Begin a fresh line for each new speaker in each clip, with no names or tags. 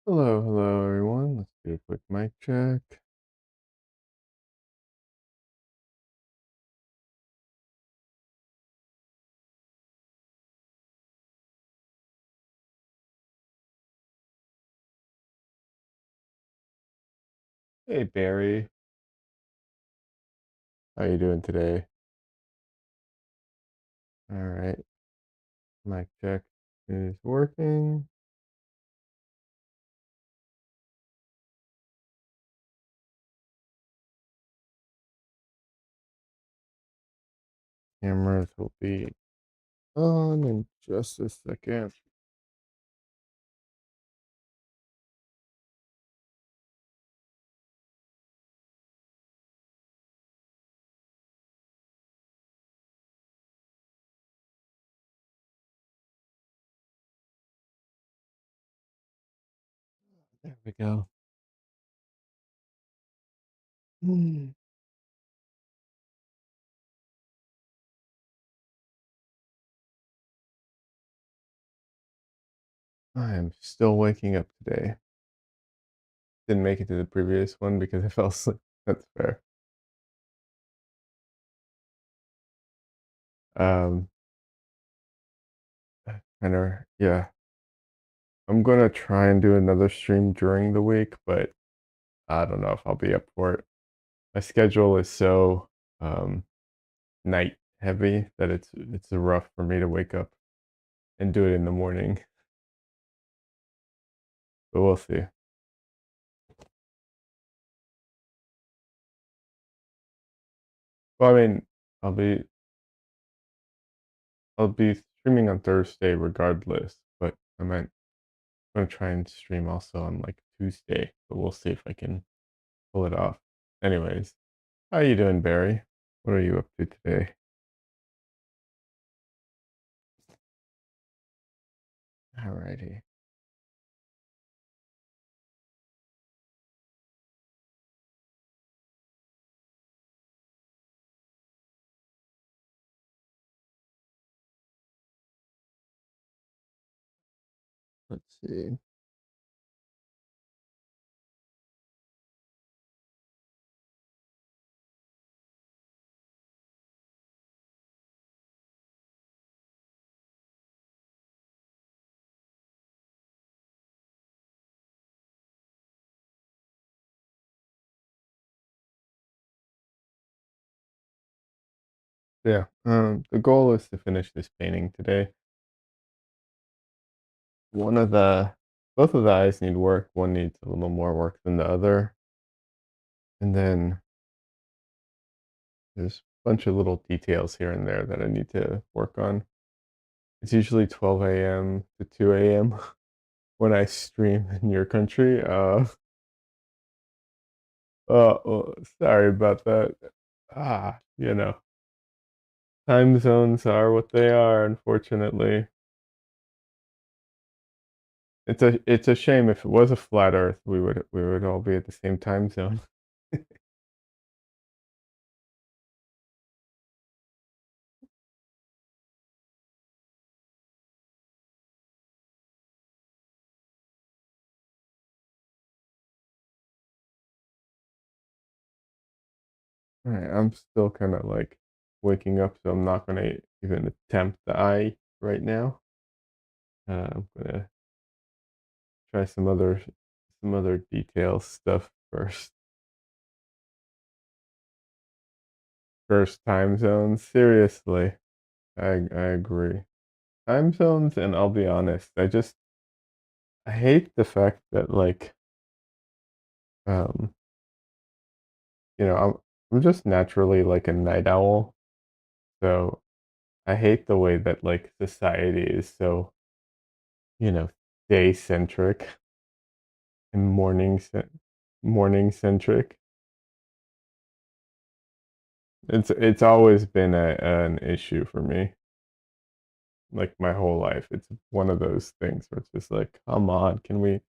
Hello, hello everyone. Let's do a quick mic check. Hey Barry, how you doing today? All right, mic check is working. Cameras will be on in just a second. There we go. Hmm. I am still waking up today. Didn't make it to the previous one because I fell asleep. That's fair. Um, kind of, yeah. I'm gonna try and do another stream during the week, but I don't know if I'll be up for it. My schedule is so um night heavy that it's rough for me to wake up and do it in the morning. But we'll see. Well, I mean, I'll be I'll be streaming on Thursday regardless, but I'm gonna try and stream also on like Tuesday, but we'll see if I can pull it off. Anyways, how you doing, Barry? What are you up to today? Alrighty. Let's see. Yeah. The goal is to finish this painting today. One of the Both of the eyes need work. One needs a little more work than the other. And then there's a bunch of little details here and there that I need to work on. It's usually 12 a.m. to 2 a.m. when I stream in your country. Sorry about that. You know, time zones are what they are, unfortunately. It's a shame. If it was a flat Earth, we would all be at the same time zone. All right, I'm still kind of like waking up, so I'm not gonna even attempt the eye right now. I'm gonna try some other detail stuff first. First time zones, seriously. I agree. Time zones, and I'll be honest, I hate the fact that like um I'm just naturally like a night owl, so I hate the way that like society is so, you know, day centric and morning centric. It's always been an issue for me, like my whole life. It's one of those things where it's just like, come on, can we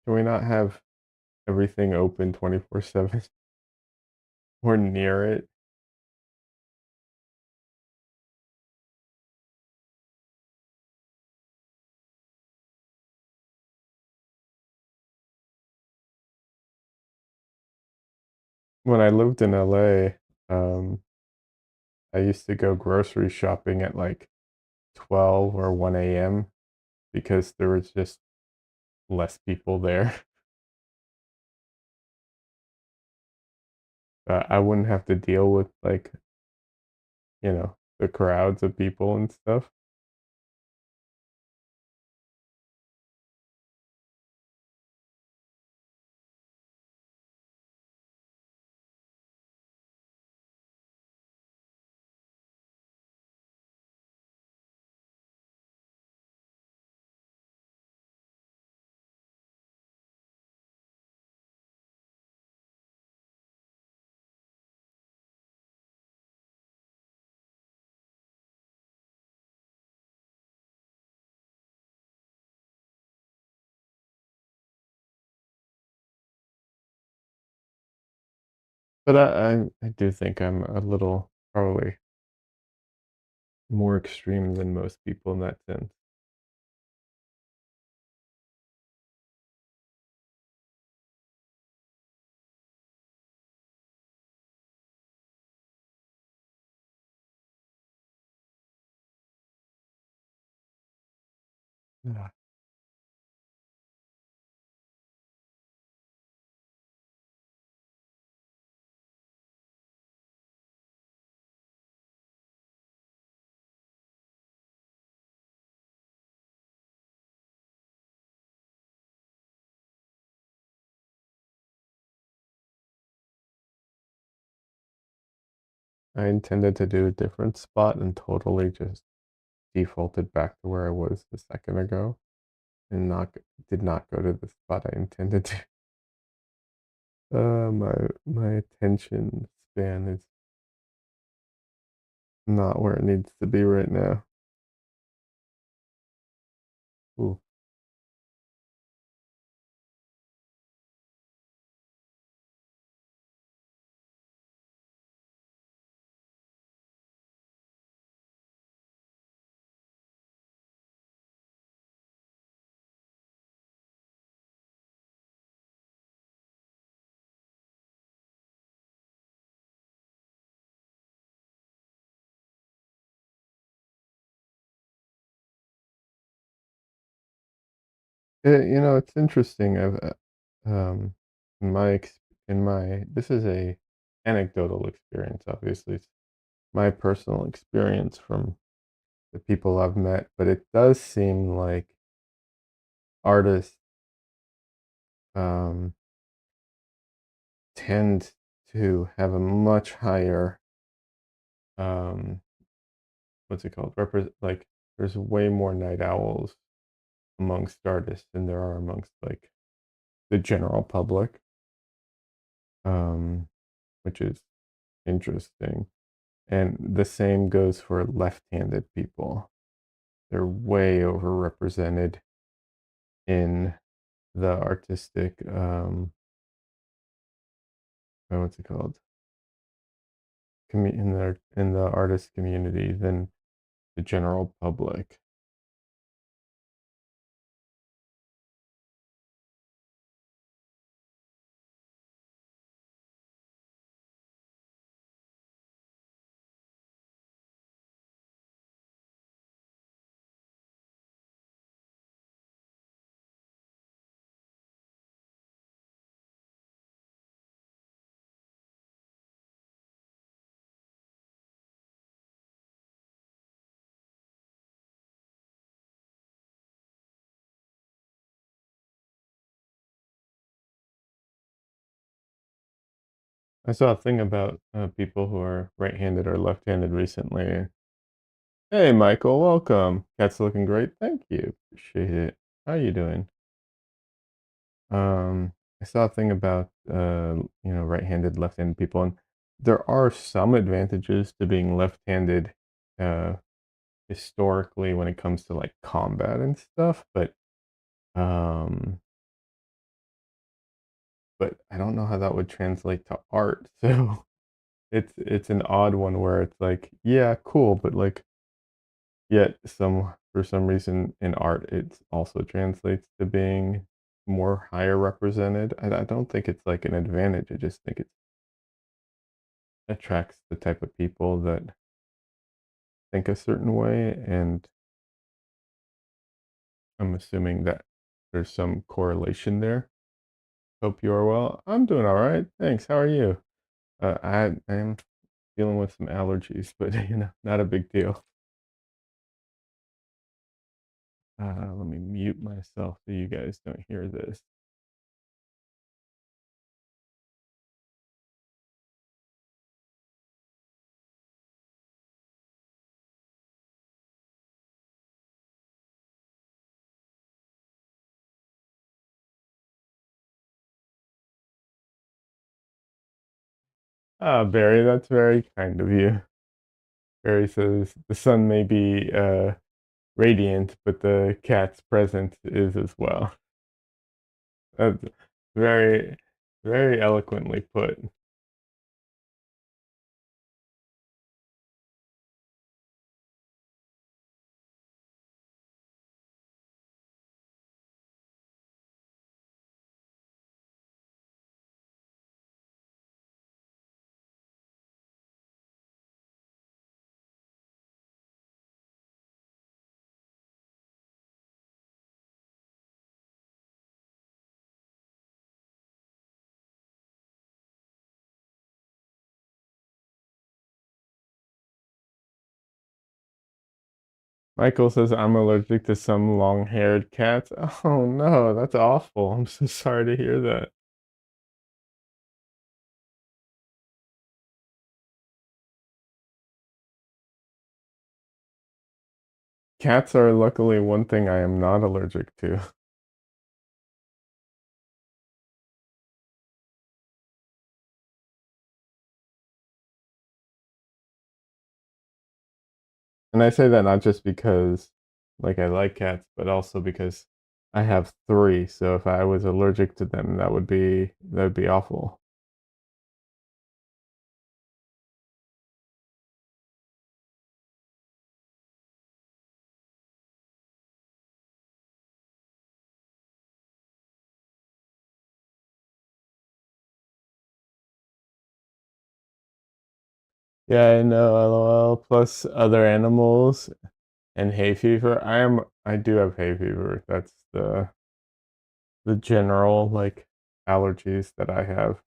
not have everything open 24/7 or near it? When I lived in LA, I used to go grocery shopping at like 12 or 1 a.m. because there was just less people there. I wouldn't have to deal with like, the crowds of people and stuff. But I do think I'm a little probably more extreme than most people in that sense. Yeah. I intended to do a different spot and totally just defaulted back to where I was a second ago and did not go to the spot I intended to. My attention span is not where it needs to be right now. Ooh. It's interesting. Um, in my ex- in my this is a anecdotal experience. Obviously, it's my personal experience from the people I've met, but it does seem like artists um, tend to have a much higher um, what's it called? Like there's way more night owls amongst artists than there are amongst like the general public, um, which is interesting. And the same goes for left-handed people. They're way overrepresented in the artistic, what's it called? In the artist community than the general public. I saw a thing about people who are right-handed or left-handed recently. Hey, Michael, welcome. Cat's looking great. Thank you. Appreciate it. How you doing? I saw a thing about right-handed, left-handed people, and there are some advantages to being left-handed, uh, historically when it comes to like combat and stuff, um, but I don't know how that would translate to art. So it's an odd one where it's like, yeah, cool, but like yet for some reason in art it also translates to being more higher represented. I don't think it's like an advantage. I just think it's attracts the type of people that think a certain way, and I'm assuming that there's some correlation there. Hope you are well. I'm doing all right. Thanks. How are you? I am dealing with some allergies, but not a big deal. Let me mute myself so you guys don't hear this. Ah, Barry, that's very kind of you. Barry says the sun may be radiant, but the cat's presence is as well. That's very, very eloquently put. Michael says I'm allergic to some long-haired cats. Oh no, that's awful. I'm so sorry to hear that. Cats are luckily one thing I am not allergic to. And I say that not just because like I like cats, but also because I have three. So if I was allergic to them, that would be awful. Yeah, I know, LOL. Plus other animals and hay fever. I do have hay fever. That's the general like allergies that I have.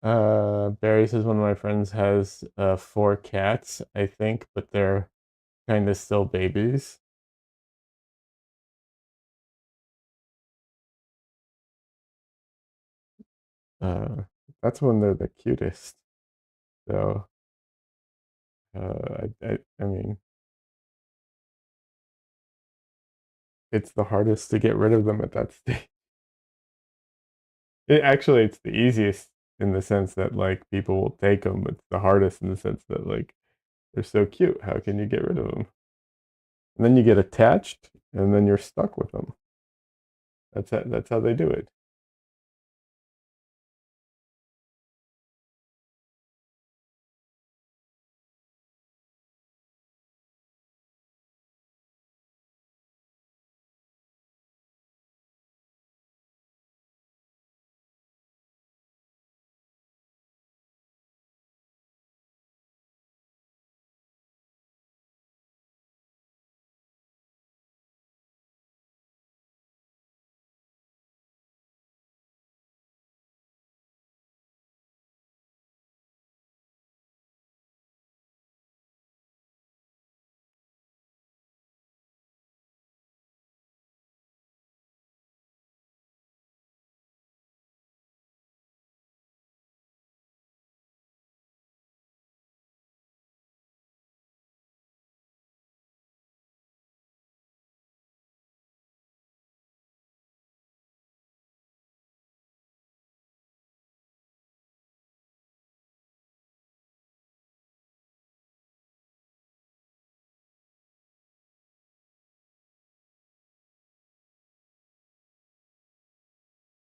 Barry says one of my friends has four cats, I think, but they're kind of still babies. Uh, that's when they're the cutest. So, I mean, it's the hardest to get rid of them at that stage. Actually, it's the easiest in the sense that like people will take them. It's the hardest in the sense that like they're so cute. How can you get rid of them? And then you get attached, and then you're stuck with them. That's how they do it.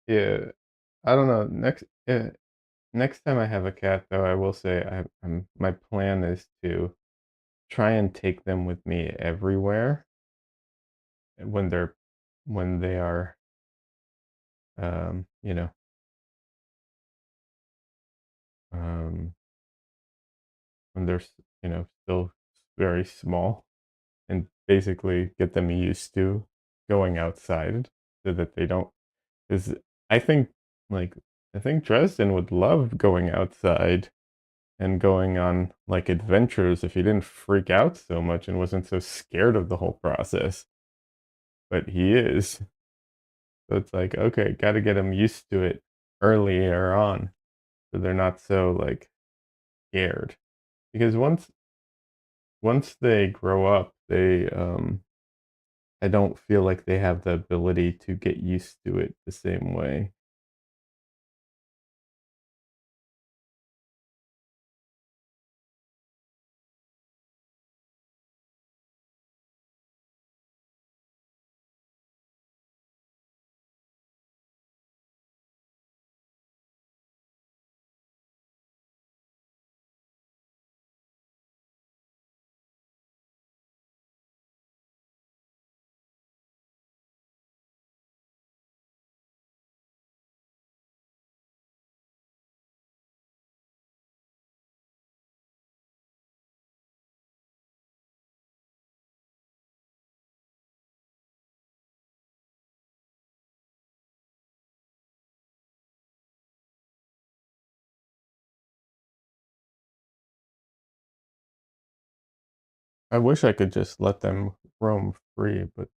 Yeah, I don't know. Next time I have a cat, though, I will say I'm my plan is to try and take them with me everywhere when they are, you know, um, when they're, still very small, and basically get them used to going outside so that they don't. Because I think, like, I think Dresden would love going outside and going on like adventures if he didn't freak out so much and wasn't so scared of the whole process. But he is. So it's like, okay, got to get them used to it earlier on so they're not so like scared. Because once they grow up, they I don't feel like they have the ability to get used to it the same way. I wish I could just let them roam free, but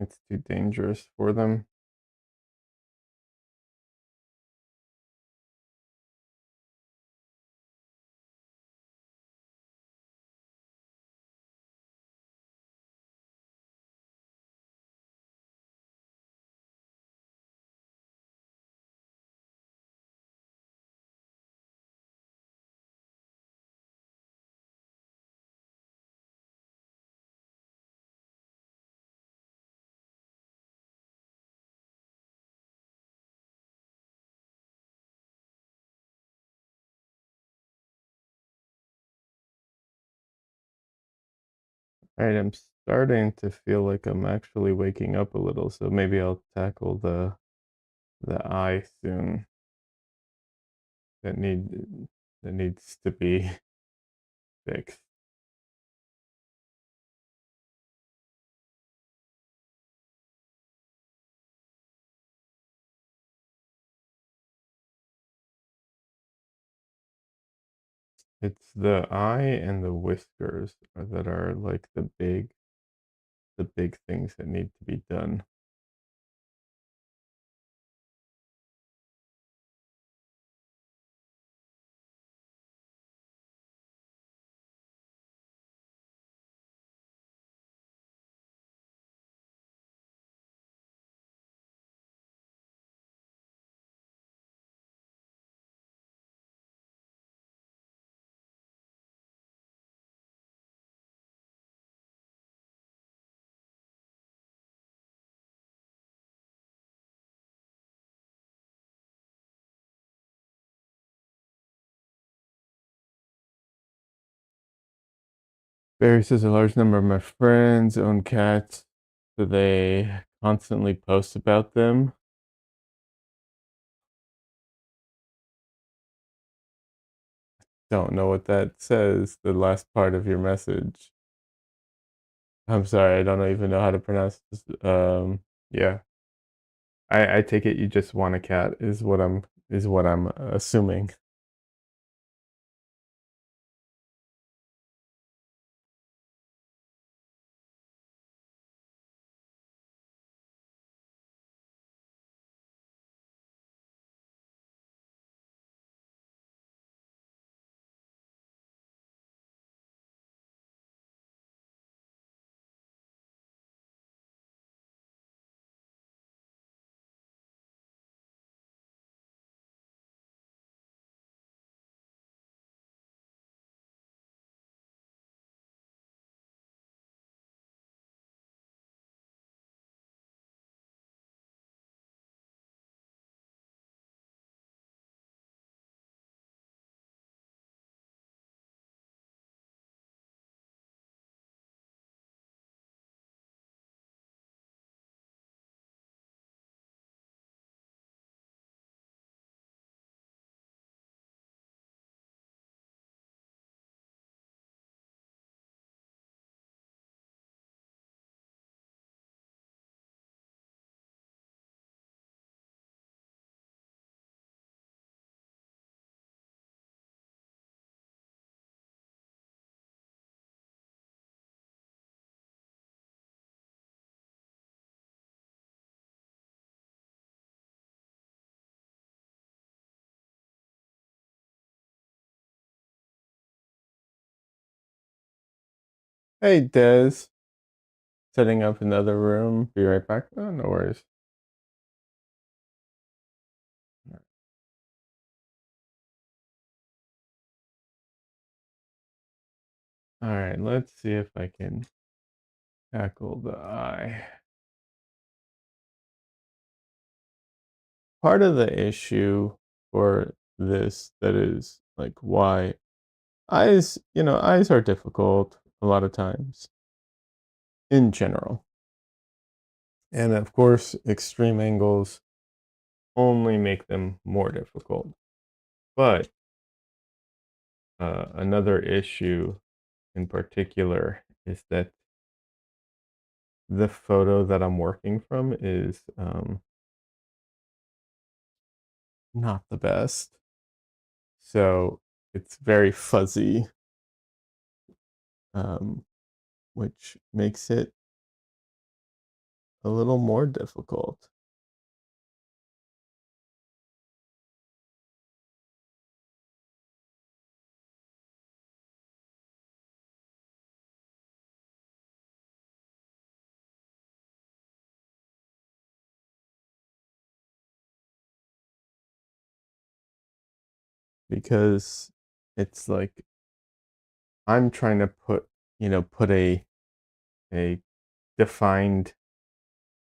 it's too dangerous for them. All right, I'm starting to feel like I'm actually waking up a little, so maybe I'll tackle the eye soon that needs to be fixed. It's the eye and the whiskers that are like the big things that need to be done. Barry says a large number of my friends own cats, so they constantly post about them. Don't know what that says, the last part of your message. I'm sorry, I don't even know how to pronounce this. Yeah. I take it you just want a cat is what I'm assuming. Hey, Des. Setting up another room. Be right back. Oh, no worries. All right, let's see if I can tackle the eye. Part of the issue for this that is like why eyes are difficult a lot of times in general. And of course, extreme angles only make them more difficult. But another issue in particular is that the photo that I'm working from is not the best. So it's very fuzzy, um, which makes it a little more difficult because it's like I'm trying to put a defined,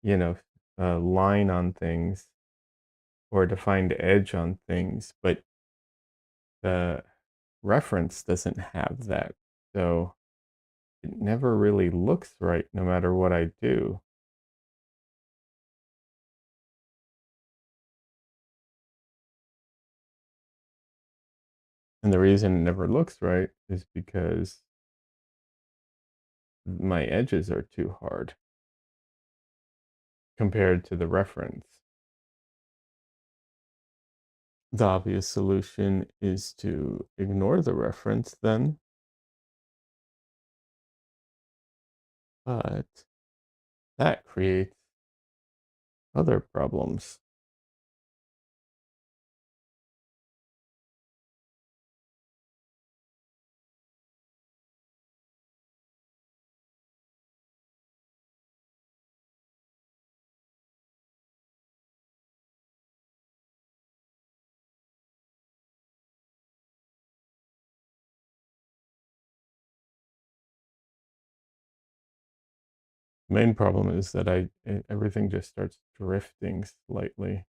you know, line on things or a defined edge on things, but the reference doesn't have that. So it never really looks right no matter what I do. And the reason it never looks right is because my edges are too hard compared to the reference. The obvious solution is to ignore the reference then, but that creates other problems. Main problem is that everything just starts drifting slightly.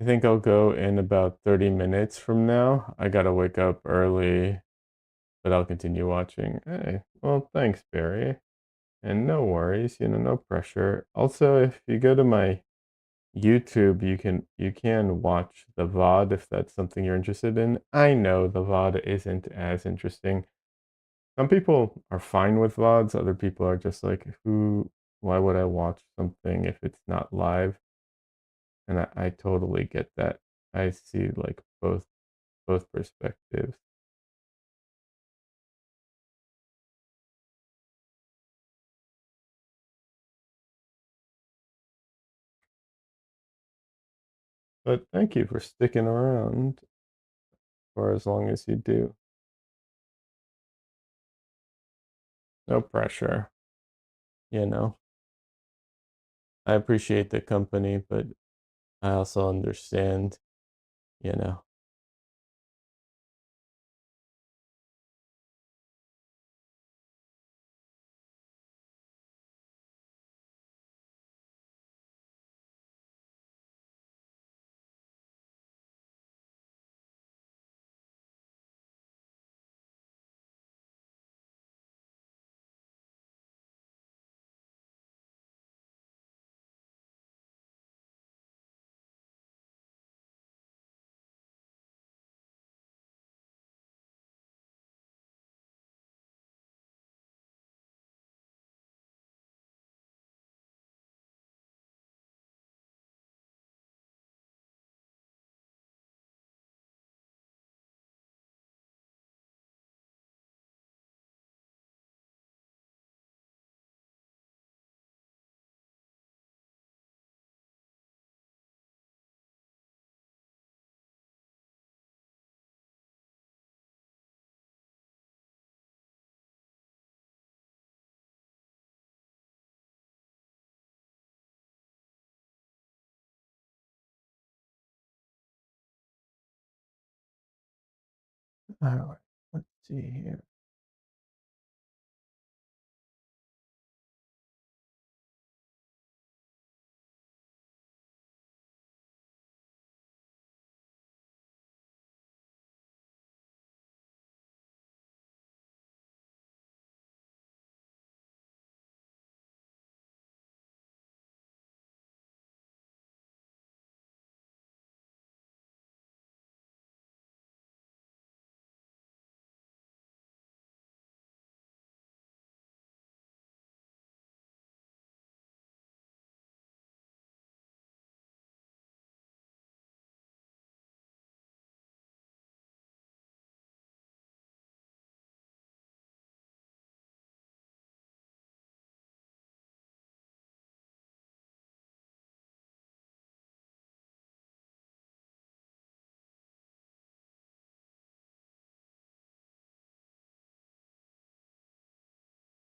I think I'll go in about 30 minutes from now. I gotta wake up early, but I'll continue watching. Hey, well, thanks, Barry. And no worries, no pressure. Also, if you go to my YouTube, you can watch the VOD if that's something you're interested in. I know the VOD isn't as interesting. Some people are fine with VODs, other people are just like, why would I watch something if it's not live? And I totally get that. I see like both perspectives. But thank you for sticking around for as long as you do. No pressure, you know. I appreciate the company, but I also understand, you know. All right, let's see here.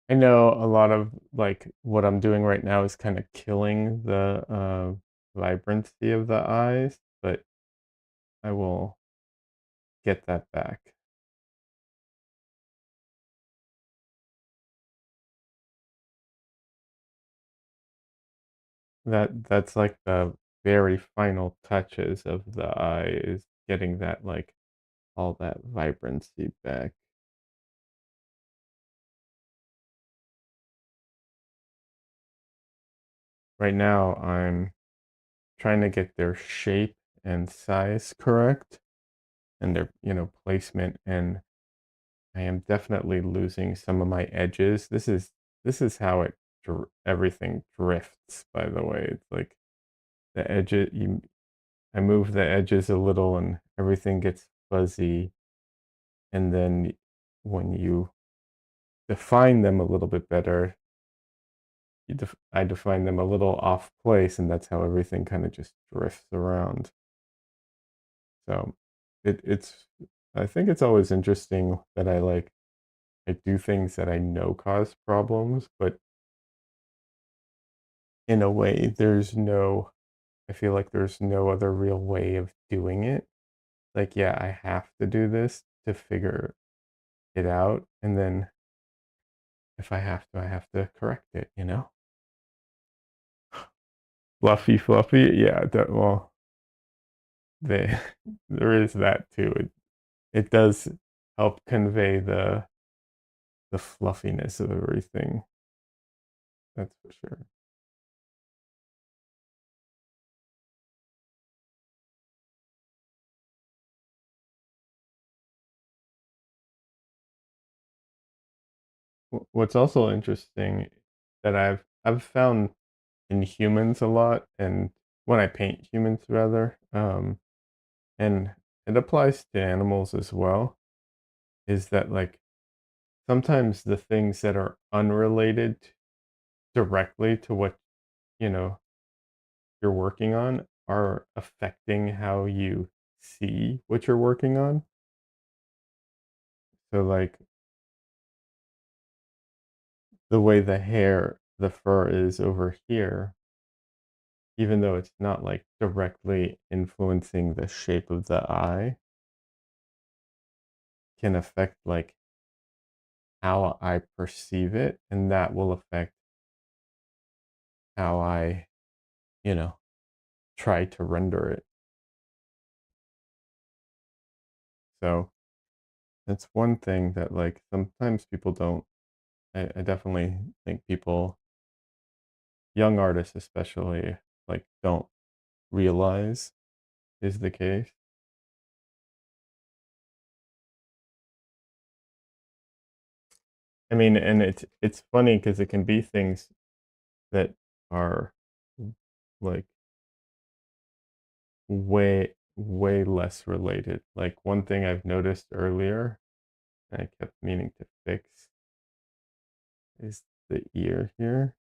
I know a lot of like what I'm doing right now is kind of killing the vibrancy of the eyes, but I will get that back. That's like the very final touches of the eye is getting that like all that vibrancy back. Right now I'm trying to get their shape and size correct and their, placement, and I am definitely losing some of my edges. This is how everything drifts, by the way. It's like the edges you I move the edges a little and everything gets fuzzy, and then when you define them a little bit better, I define them a little off place, and that's how everything kind of just drifts around. So it's I think it's always interesting that I do things that I know cause problems, but in a way, I feel like there's no other real way of doing it. Like, yeah, I have to do this to figure it out. And then if I have to correct it, you know? Fluffy, fluffy. Yeah, well, they, there is that too. It does help convey the fluffiness of everything. That's for sure. What's also interesting that I've found in humans a lot, and when I paint humans rather, and it applies to animals as well, is that like sometimes the things that are unrelated directly to what you know you're working on are affecting how you see what you're working on. So like the way the fur is over here, even though it's not like directly influencing the shape of the eye, can affect like how I perceive it, and that will affect how I, you know, try to render it. So that's one thing that like sometimes people don't. I definitely think people, young artists especially, like don't realize is the case. I mean, and it's funny because it can be things that are like way less related. Like one thing I've noticed earlier, and I kept meaning to fix, is the ear here.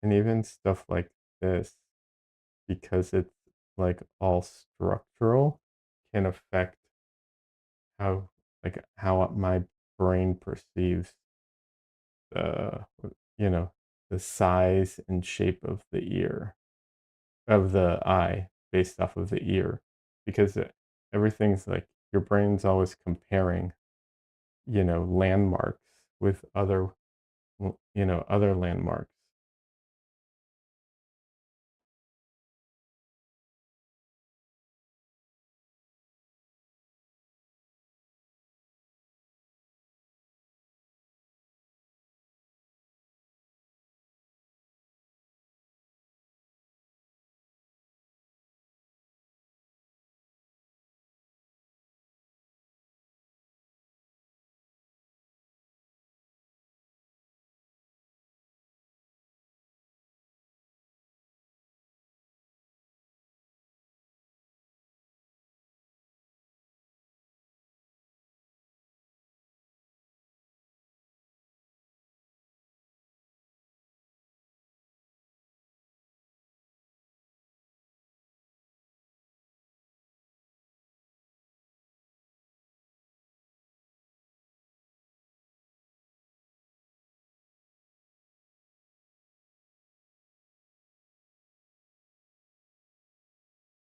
And even stuff like this, because like all structural can affect how how my brain perceives the the size and shape of the ear of the eye based off of the ear because everything's like your brain's always comparing landmarks with other other landmarks.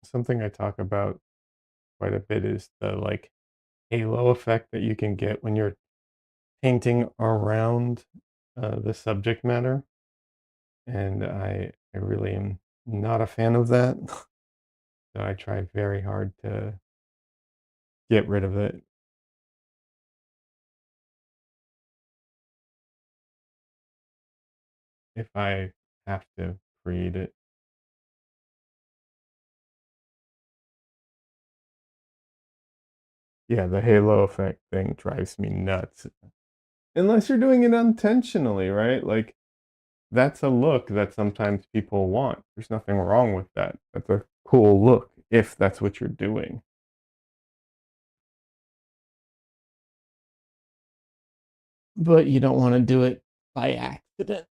Something I talk about quite a bit is the halo effect that you can get when you're painting around the subject matter, and I really am not a fan of that. So I try very hard to get rid of it if I have to create it. Yeah, the halo effect thing drives me nuts. Unless you're doing it intentionally, right? Like that's a look that sometimes people want. There's nothing wrong with that. That's a cool look if that's what you're doing. But you don't want to do it by accident.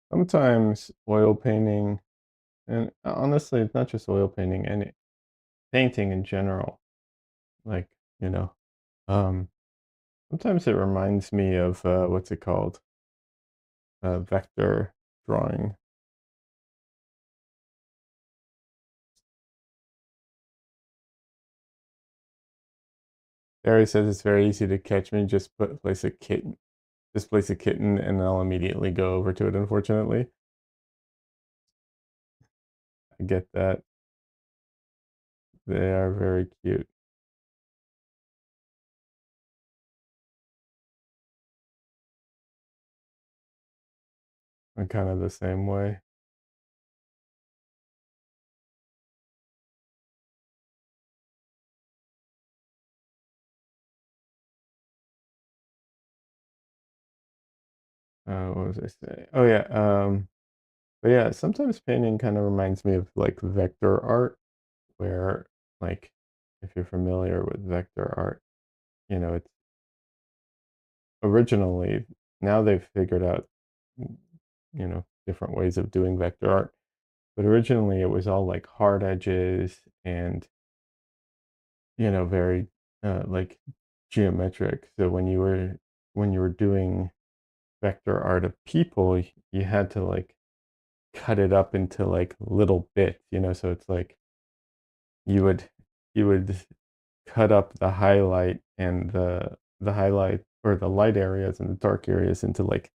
Sometimes oil painting, and honestly, it's not just oil painting, any painting in general. Like, you know, um, sometimes it reminds me of what's it called? Vector drawing. Barry says it's very easy to catch me. Just place a kitten, and I'll immediately go over to it. Unfortunately, I get that. They are very cute. I'm kind of the same way. What was I saying? Oh yeah. But yeah, sometimes painting kind of reminds me of like vector art, where like if you're familiar with vector art, you know, originally, now they've figured out, mm, different ways of doing vector art. But originally, it was all like hard edges and, very like geometric. So when you were doing vector art of people, you had to like cut it up into like little bits. So it's like you would you would cut up the highlight and the highlight or the light areas and the dark areas into like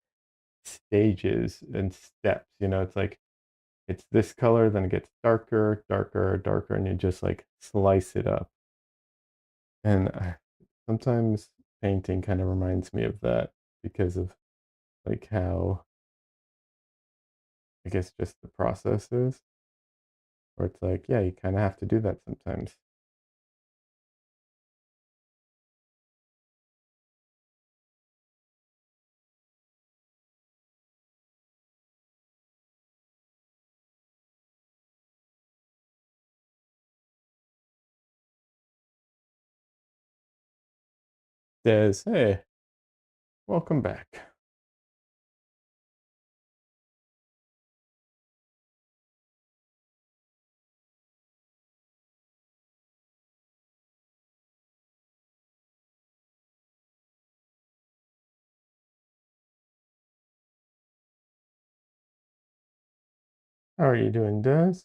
stages and steps. It's like it's this color, then it gets darker, darker, darker, and you just like slice it up. And sometimes painting kind of reminds me of that because of like how, I guess, just the process is, where it's like, yeah, you kind of have to do that sometimes. Says, hey, welcome back. How are you doing, Des?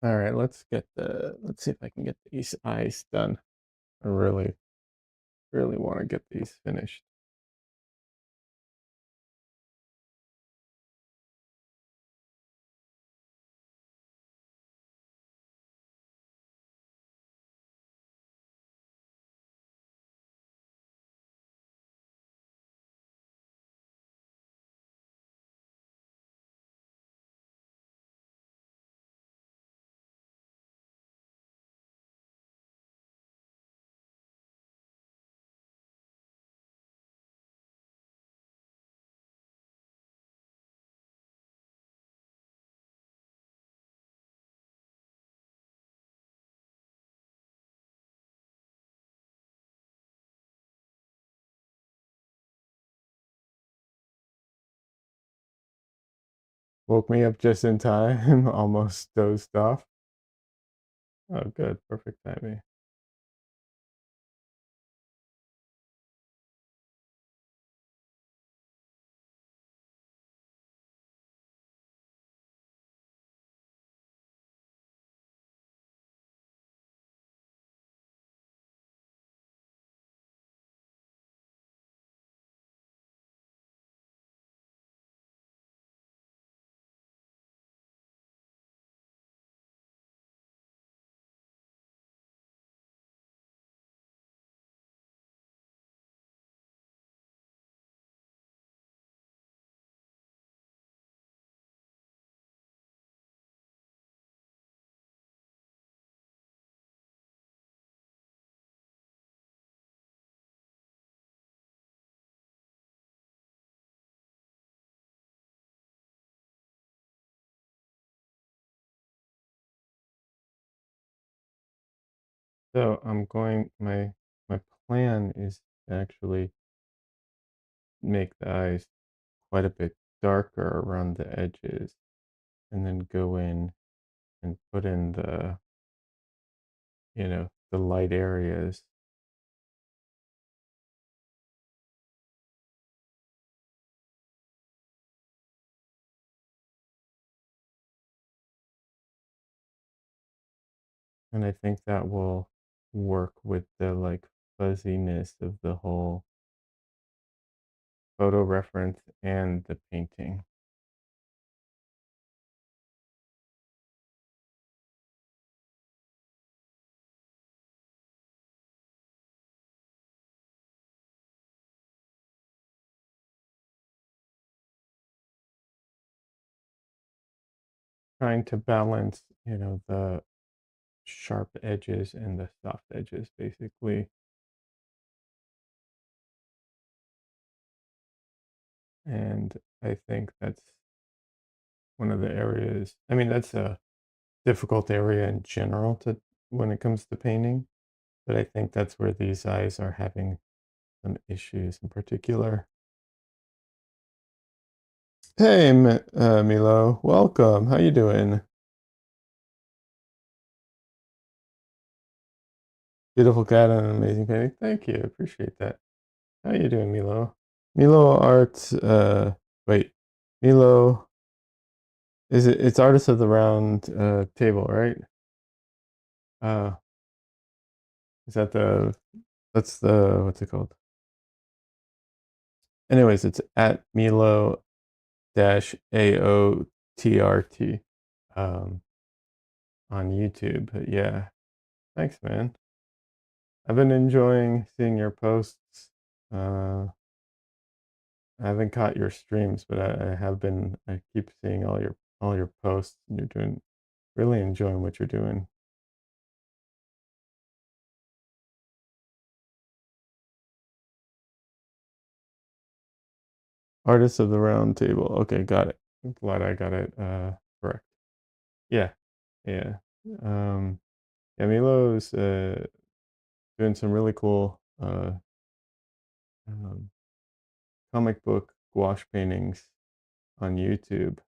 All right, let's see if I can get these eyes done. I really, really want to get these finished. Woke me up just in time, almost dozed off. Oh, good. Perfect timing. So I'm going, my plan is to actually make the eyes quite a bit darker around the edges and then go in and put in the light areas. And I think that will work with the like fuzziness of the whole photo reference and the painting. Trying to balance, the sharp edges and the soft edges basically. And I think that's one of the areas. I mean, that's a difficult area in general to when it comes to painting, but I think that's where these eyes are having some issues in particular. Hey, Milo, welcome. How you doing? Beautiful cat and an amazing painting. Thank you. Appreciate that. How you doing, Milo? Milo Art. Wait, Milo. It's Artist of the Round Table, right? Uh, is that the? That's the what's it called? Anyways, it's at Milo dash AOTRT on YouTube. But yeah, thanks, man. I've been enjoying seeing your posts. I haven't caught your streams, but I have been. I keep seeing all your posts, and you're doing really enjoying what you're doing. Artists of the Round Table. Okay, got it. I'm glad I got it correct. Yeah, yeah. Um, yeah, Milo's doing some really cool um, comic book gouache paintings on YouTube.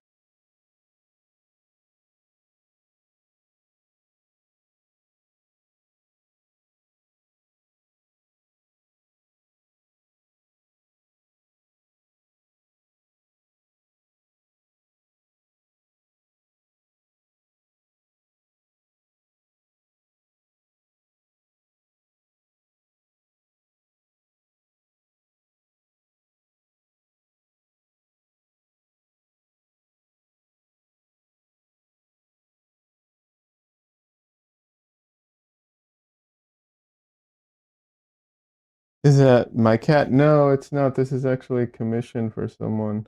Is that my cat? No, it's not. This is actually commission for someone.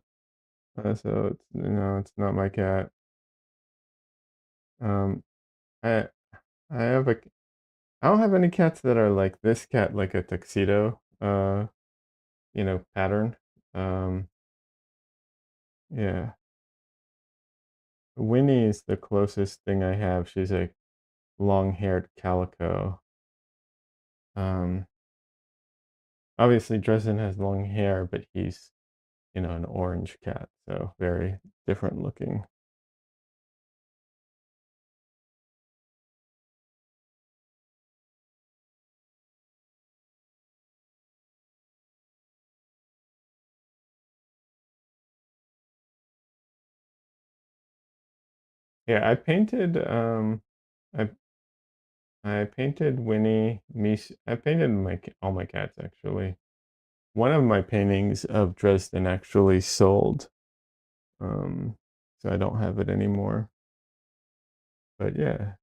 So it's no, it's not my cat. Um, I I have a I don't have any cats that are like this cat, like a tuxedo, pattern. Um, yeah. Winnie is the closest thing I have. She's a long-haired calico. Um, Obviously Dresden has long hair, but he's, an orange cat, so very different looking. Yeah, I I painted Winnie, I painted all my cats actually. One of my paintings of Dresden actually sold, um, so I don't have it anymore. But yeah,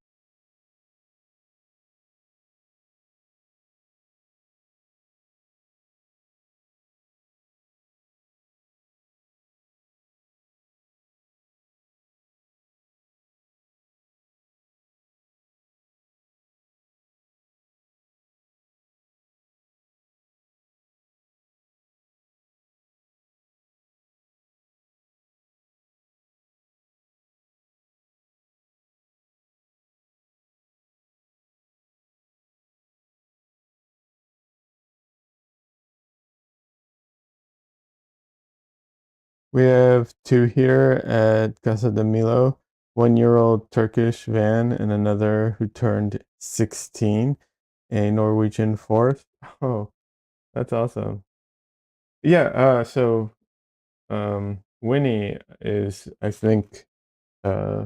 we have two here at Casa de Milo, 1-year-old Turkish van and another who turned 16, a Norwegian fourth. Oh, that's awesome. Yeah, Winnie is, uh,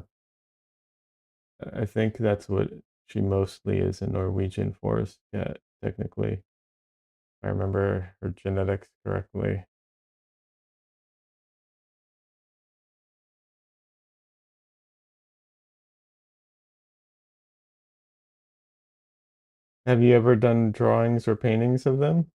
I think that's what she mostly is, a Norwegian forest cat, technically. If I remember her genetics correctly. Have you ever done drawings or paintings of them?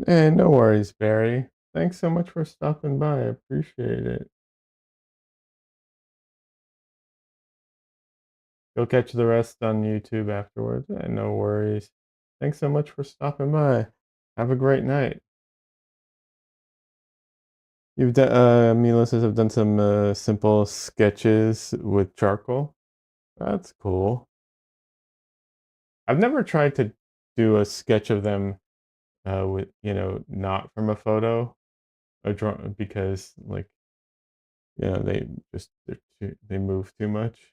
No worries, Barry. Thanks so much for stopping by. I appreciate it. You'll catch the rest on YouTube afterwards. No worries. Thanks so much for stopping by. Have a great night. You've done, Milo says I've done some simple sketches with charcoal. That's cool. I've never tried to do a sketch of them with, not from a photo, a draw because like, they move too much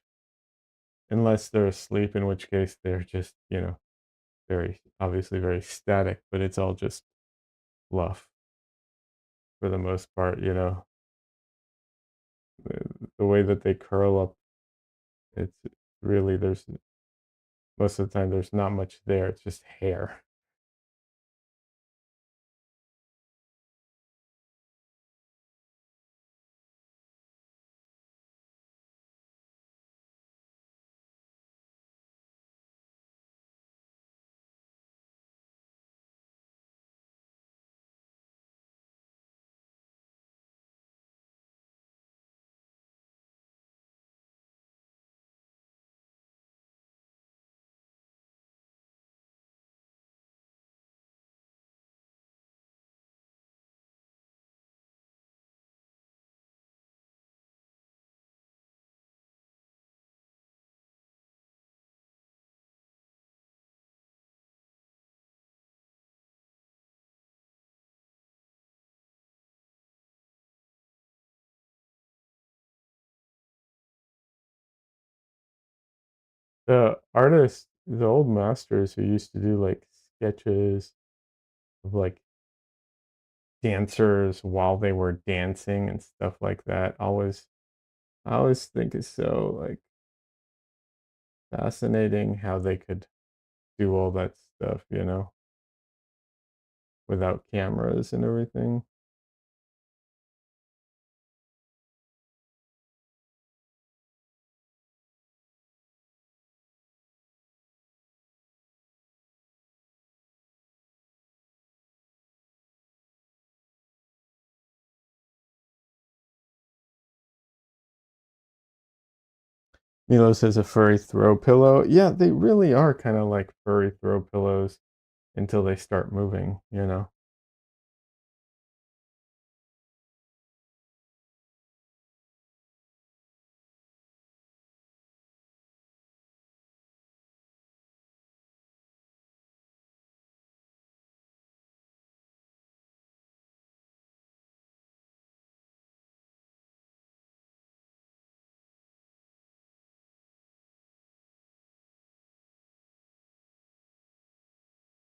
unless they're asleep, in which case they're just, very obviously very static, but it's all just fluff for the most part, the way that they curl up, it's really there's most of the time there's not much there. It's just hair. The old masters who used to do like sketches of like dancers while they were dancing and stuff like that. I always think it's so, like, fascinating how they could do all that stuff, without cameras and everything. Milo says a furry throw pillow. Yeah, they really are kinda like furry throw pillows until they start moving.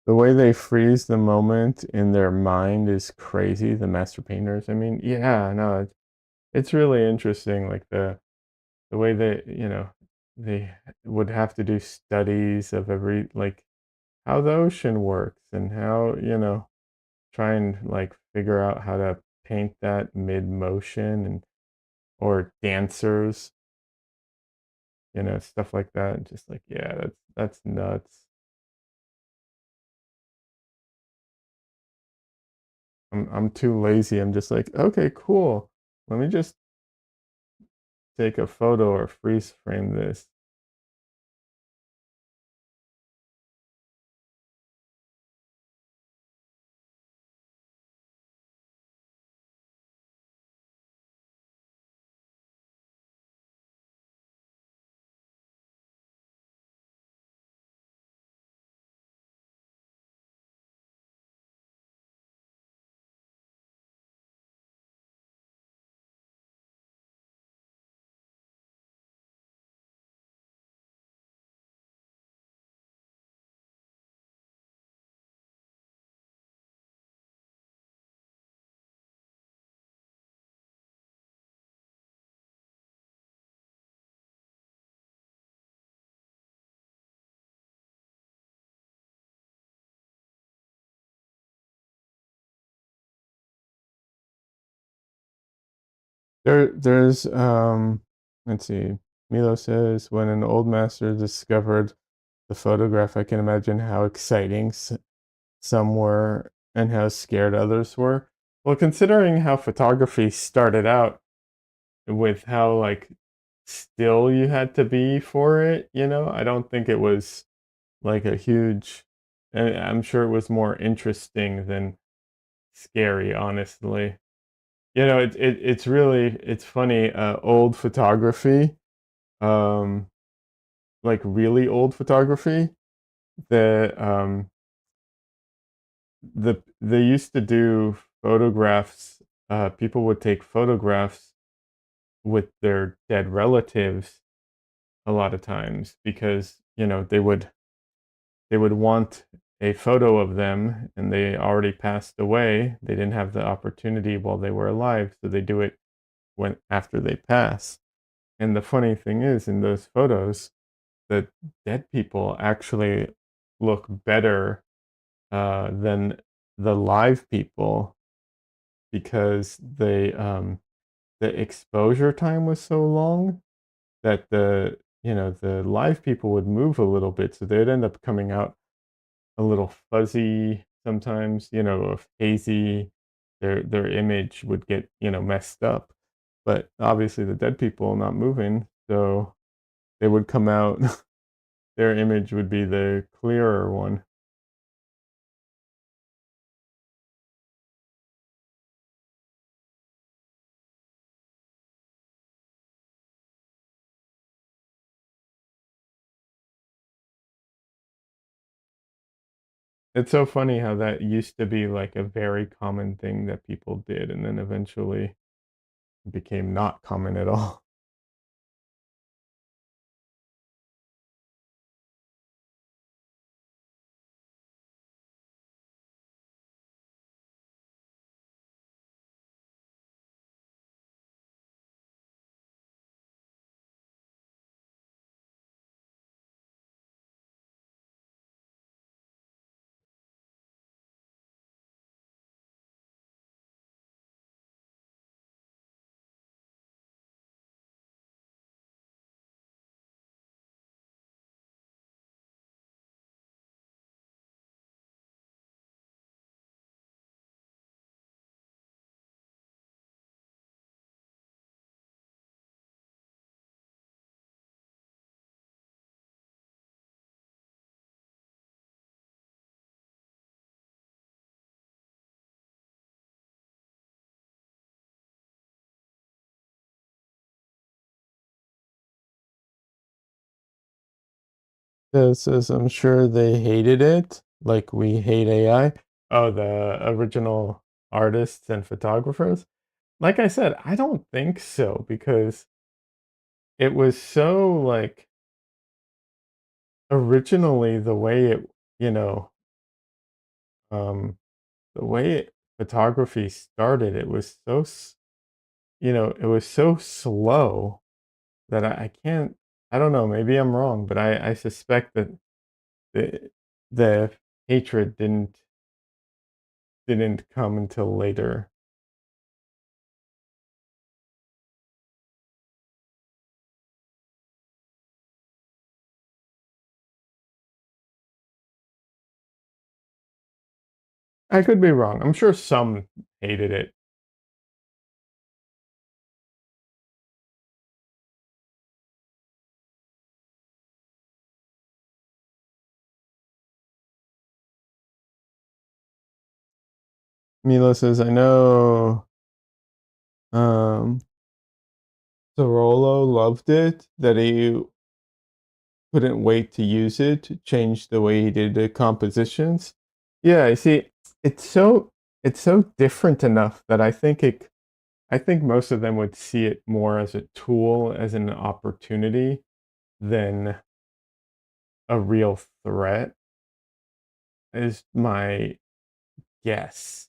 The way they freeze the moment in their mind is crazy, the master painters. I mean, yeah, no, it's really interesting, like, the way they would have to do studies of every like, how the ocean works and how, try and, like, figure out how to paint that mid-motion and or dancers, stuff like that, and just like, yeah, that's nuts. I'm too lazy, I'm just like, "Okay, cool. Let me just take a photo or freeze frame this." Let's see, Milo says, "When an old master discovered the photograph, I can imagine how exciting some were and how scared others were." Well, considering how photography started out with how, like, still you had to be for it, I don't think it was, like, a huge I'm sure it was more interesting than scary, honestly. It's funny, old photography, um, like, really old photography, the, they used to do photographs, people would take photographs with their dead relatives a lot of times because, they would want a photo of them and they already passed away. They didn't have the opportunity while they were alive, so they do it when after they pass. And the funny thing is, in those photos, the dead people actually look better than the live people because the exposure time was so long that the live people would move a little bit, so they'd end up coming out a little fuzzy sometimes, of hazy. Their image would get, messed up. But obviously the dead people not moving, so they would come out their image would be the clearer one. It's so funny how that used to be like a very common thing that people did, and then eventually became not common at all. Says, I'm sure they hated it, like we hate AI. Oh, the original artists and photographers? Like I said, I don't think so because it was so, like, originally the way it, you know, um, the way photography started, it was so, it was so slow that I can't, I don't know, maybe I'm wrong, but I suspect that the the hatred didn't come until later. I could be wrong. I'm sure some hated it. Milo says, I know Sorolo loved it, that he couldn't wait to use it to change the way he did the compositions. Yeah, I see. It's so it's so different enough that I think most of them would see it more as a tool, as an opportunity than a real threat is my guess.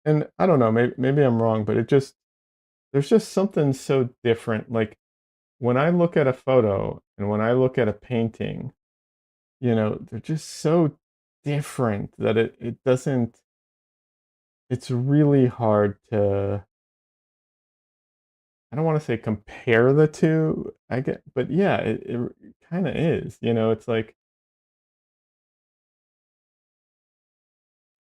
And I don't know, maybe I'm wrong, but it just there's just something so different. Like when I look at a photo and when I look at a painting, they're just so different that it doesn't it's really hard to I don't want to say compare the two. I get but yeah, it kind of is. It's like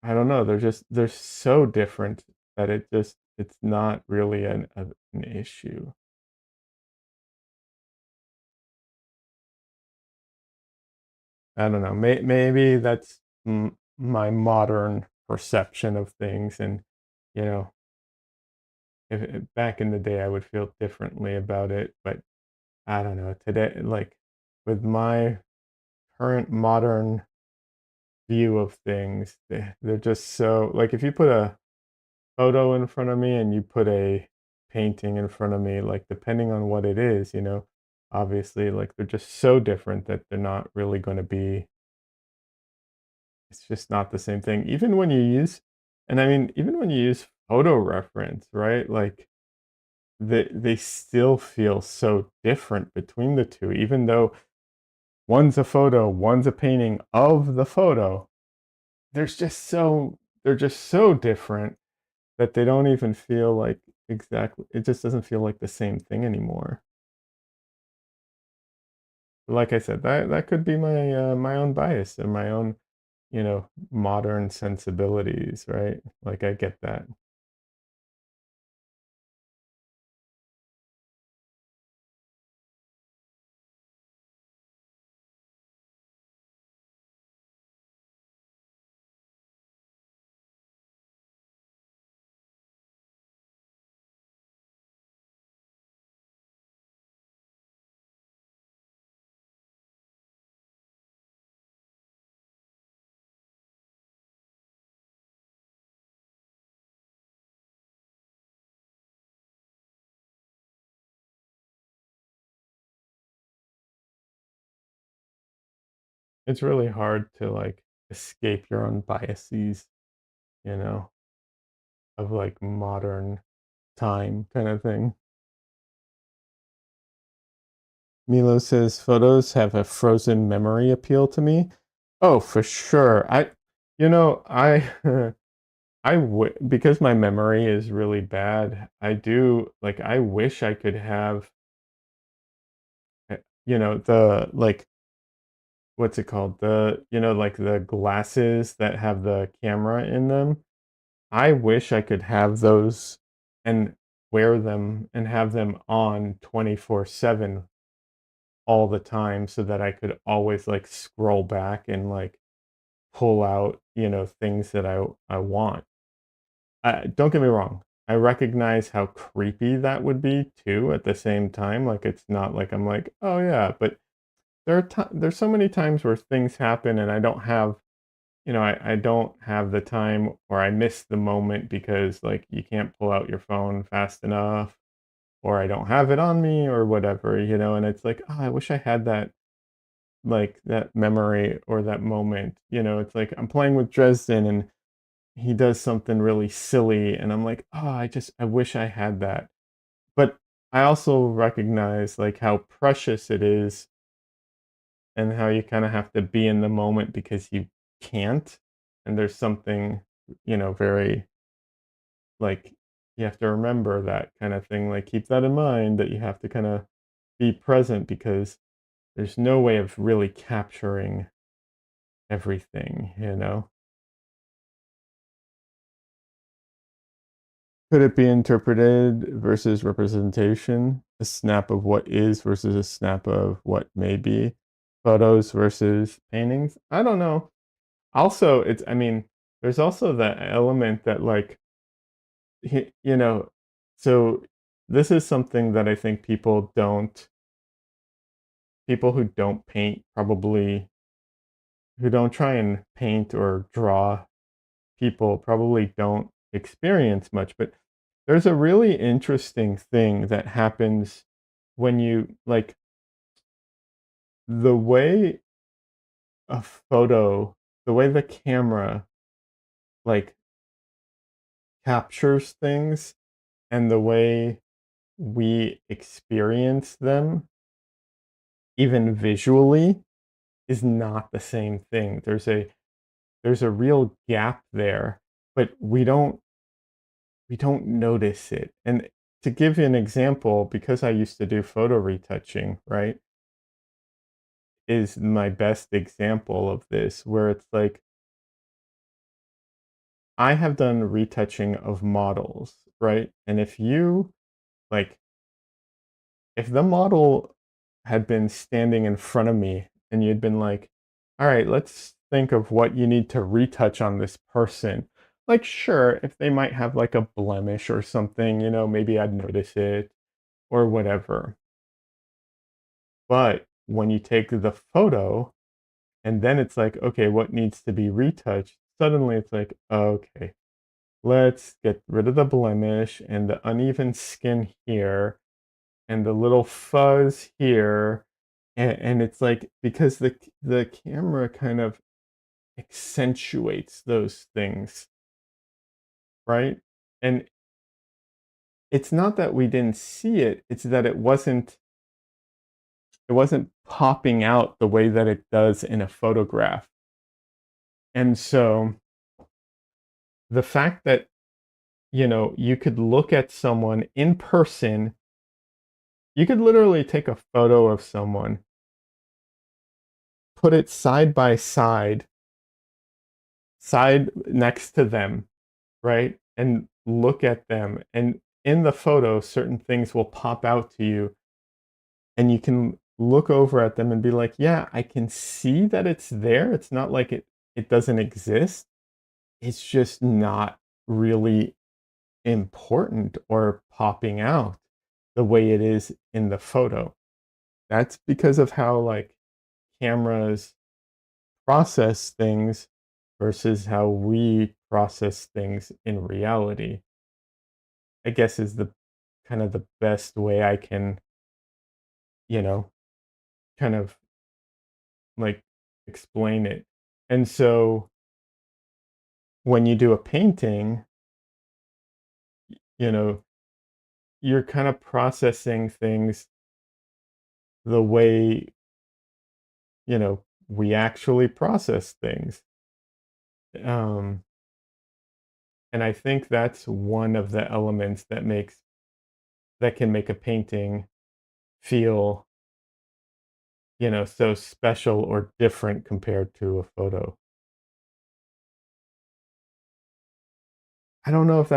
I don't know, they're so different that it's not really an issue. I don't know. Maybe that's my modern perception of things, and you know, if back in the day I would feel differently about it, but I don't know. Today, like with my current modern view of things, they're just so like if you put a photo in front of me and you put a painting in front of me, like depending on what it is, obviously, like they're just so different that they're not really going to be it's just not the same thing. Even when you use and I mean, even when you use photo reference, right? Like they still feel so different between the two, even though one's a photo, one's a painting of the photo. They're just so different that they don't even feel like exactly it just doesn't feel like the same thing anymore. Like I said, that could be my own bias and my own, modern sensibilities, right? Like I get that. It's really hard to like escape your own biases, you know, of like modern time kind of thing. Milo says photos have a frozen memory appeal to me. Oh, for sure. I because my memory is really bad. I do like I wish I could have, the like what's it called? Like the glasses that have the camera in them. I wish I could have those and wear them and have them on 24/7 all the time so that I could always, like, scroll back and, like, pull out, things that I want. Don't get me wrong, I recognize how creepy that would be too at the same time, like, it's not like I'm like, "Oh, yeah," but there's so many times where things happen and I don't have I don't have the time or I miss the moment because, like, you can't pull out your phone fast enough or I don't have it on me or whatever, and it's like, "Oh, I wish I had that, like, that memory or that moment," it's like I'm playing with Dresden and he does something really silly and I'm like, "Oh, I wish I had that." But I also recognize, like, how precious it is and how you kinda have to be in the moment because you can't, and there's something, very, like, you have to remember that kinda thing, like, keep that in mind that you have to kinda be present because there's no way of really capturing everything? Could it be interpreted versus representation? A snap of what is versus a snap of what may be? Photos versus paintings? I don't know. Also, there's also that element that, like, y you know so this is something that I think people who don't paint probably who don't try and paint or draw people probably don't experience much, but there's a really interesting thing that happens when you like, the way a photo the way the camera, like, captures things and the way we experience them, even visually, is not the same thing. There's a real gap there, but we don't notice it. And to give you an example, because I used to do photo retouching, right, is my best example of this, where it's like I have done retouching of models, right? And like, if the model had been standing in front of me and you'd been like, all right, let's think of what you need to retouch on this person. Like, sure, if they might have like a blemish or something, maybe I'd notice it or whatever. But when you take the photo and then it's like, okay, what needs to be retouched? Suddenly it's like, okay, let's get rid of the blemish and the uneven skin here and the little fuzz here. And it's like because the camera kind of accentuates those things, right? And it's not that we didn't see it, it's that it wasn't popping out the way that it does in a photograph. And so the fact that, you could look at someone in person, you could literally take a photo of someone, put it side next to them, right? And look at them. And in the photo, certain things will pop out to you, and you can look over at them and be like, yeah, I can see that it's there. It's not like it doesn't exist. It's just not really important or popping out the way it is in the photo. That's because of how, like, cameras process things versus how we process things in reality, I guess is the kind of the best way I can, you know, kind of like explain it. And so when you do a painting, you know, you're kind of processing things the way, we actually process things. Um, and I think that's one of the elements that can make a painting feel, so special or different compared to a photo. I don't know if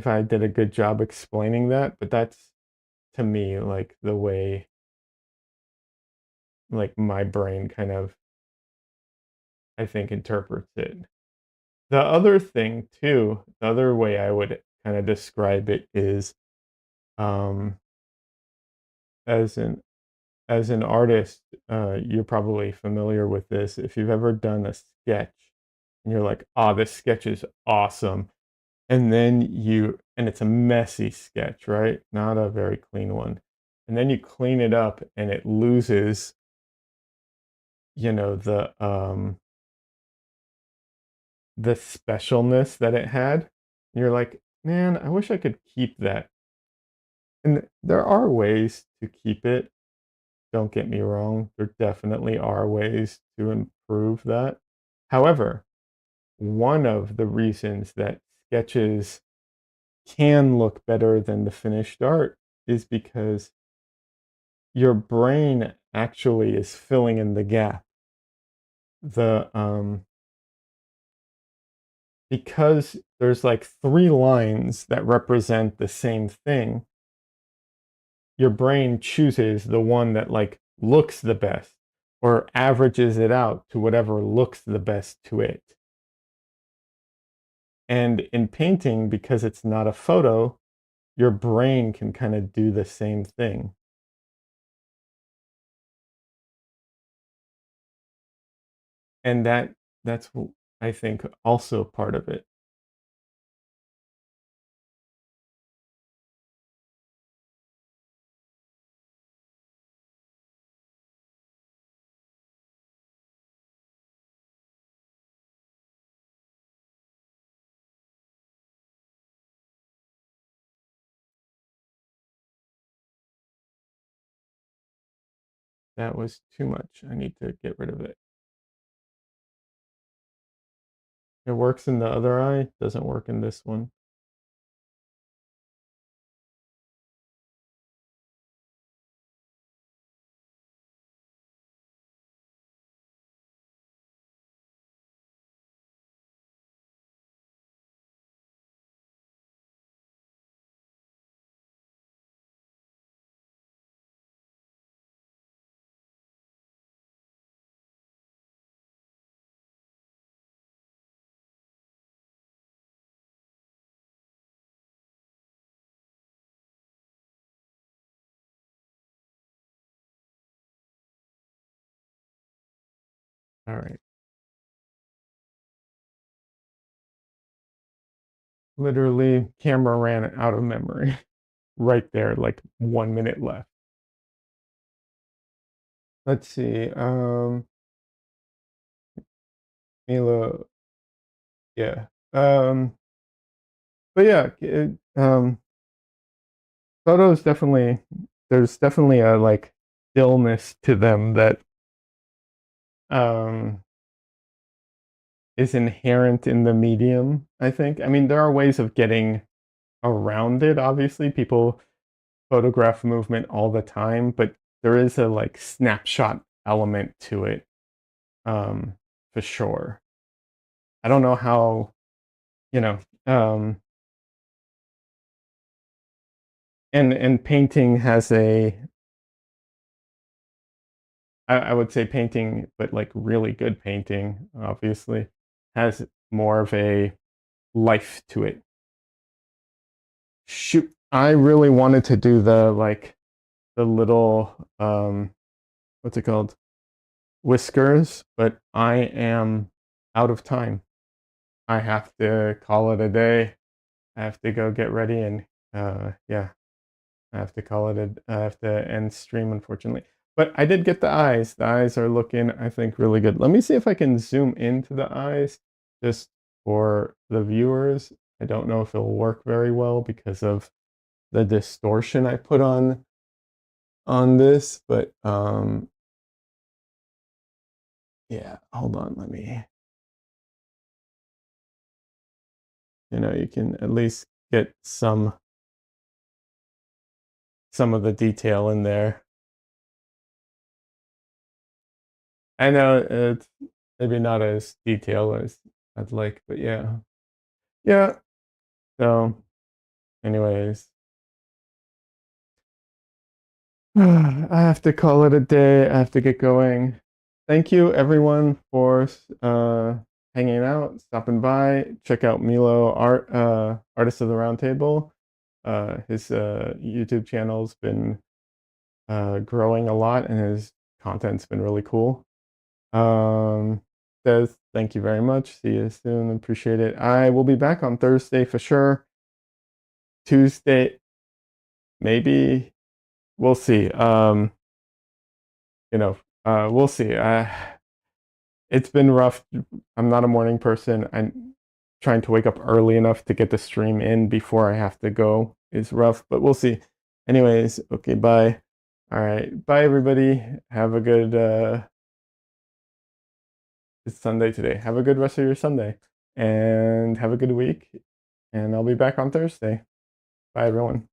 I did a good job explaining that, but that's, to me, like, the way like my brain kind of, I think, interprets it. The other thing too, the other way I would kind of describe it is, um, as an artist, you're probably familiar with this. If you've ever done a sketch and you're like, "Oh, this sketch is awesome," and then and it's a messy sketch, right? Not a very clean one. And then you clean it up and it loses, the specialness that it had. And you're like, "Man, I wish I could keep that." And there are ways to keep it. Don't get me wrong. There definitely are ways to improve that. However, one of the reasons that sketches can look better than the finished art is because your brain actually is filling in the gap. The Because there's like three lines that represent the same thing, your brain chooses the one that like looks the best or averages it out to whatever looks the best to it. And in painting, because it's not a photo, your brain can kind of do the same thing. And that's I think also part of it. That was too much. I need to get rid of it. It works in the other eye, doesn't work in this one. All right. Literally, camera ran out of memory right there, like 1 minute left. Let's see. Mila, yeah. But yeah, photos definitely. There's definitely a like stillness to them that um is inherent in the medium. I think. I mean, there are ways of getting around it. Obviously, people photograph movement all the time, but there is a like snapshot element to it, um, for sure. I don't know how, you know, um, and painting has I would say painting, but like really good painting, obviously, has more of a life to it. Shoot, I really wanted to do the little what's it called? Whiskers, but I am out of time. I have to call it a day. I have to go get ready and yeah, I have to call it I have to end stream unfortunately. But I did get the eyes. The eyes are looking, I think, really good. Let me see if I can zoom into the eyes just for the viewers. I don't know if it'll work very well because of the distortion I put on this, but yeah, hold on, let me, you can at least get some of the detail in there. I know it's maybe not as detailed as I'd like, but yeah. Yeah. So anyways, I have to call it a day. I have to get going. Thank you, everyone, for hanging out, stopping by. Check out Milo Artist of the Round Table. His YouTube channel's been growing a lot, and his content's been really cool. Says thank you very much. See you soon. Appreciate it. I will be back on Thursday for sure. Tuesday, maybe. We'll see. We'll see. It's been rough. I'm not a morning person. I'm trying to wake up early enough to get the stream in before I have to go is rough, but we'll see. Anyways, okay, bye. All right, bye everybody. Have a good it's Sunday today. Have a good rest of your Sunday and have a good week. And I'll be back on Thursday. Bye everyone.